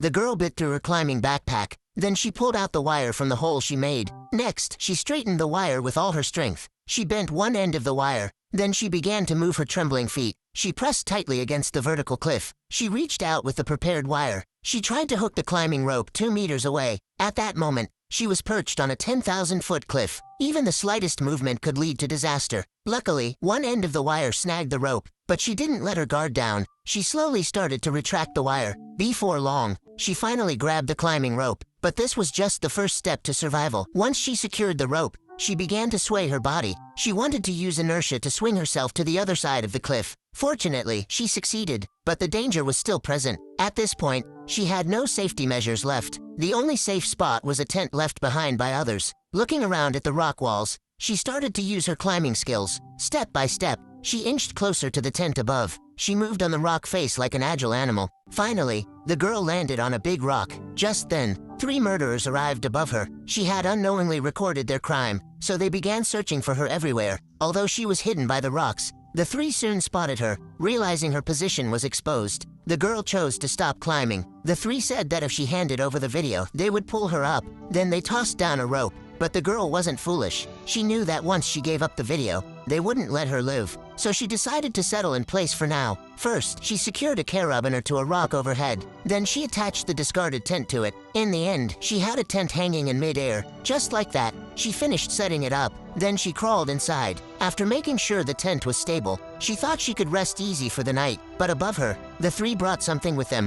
The girl bit through her climbing backpack. Then she pulled out the wire from the hole she made. Next, she straightened the wire with all her strength. She bent one end of the wire. Then she began to move her trembling feet. She pressed tightly against the vertical cliff. She reached out with the prepared wire. She tried to hook the climbing rope 2 meters away. At that moment, she was perched on a 10,000-foot cliff. Even the slightest movement could lead to disaster. Luckily, one end of the wire snagged the rope, but she didn't let her guard down. She slowly started to retract the wire. Before long, she finally grabbed the climbing rope. But this was just the first step to survival. Once she secured the rope, she began to sway her body. She wanted to use inertia to swing herself to the other side of the cliff. Fortunately, she succeeded, but the danger was still present. At this point, she had no safety measures left. The only safe spot was a tent left behind by others. Looking around at the rock walls, she started to use her climbing skills. Step by step, she inched closer to the tent above. She moved on the rock face like an agile animal. Finally, the girl landed on a big rock. Just then, 3 murderers arrived above her. She had unknowingly recorded their crime, so they began searching for her everywhere. Although she was hidden by the rocks, the 3 soon spotted her. Realizing her position was exposed, the girl chose to stop climbing. The 3 said that if she handed over the video, they would pull her up. Then they tossed down a rope. But the girl wasn't foolish. She knew that once she gave up the video, they wouldn't let her live. So she decided to settle in place for now. First, she secured a carabiner to a rock overhead. Then she attached the discarded tent to it. In the end, she had a tent hanging in mid-air. Just like that, she finished setting it up. Then she crawled inside. After making sure the tent was stable, she thought she could rest easy for the night. But above her, the 3 brought something with them.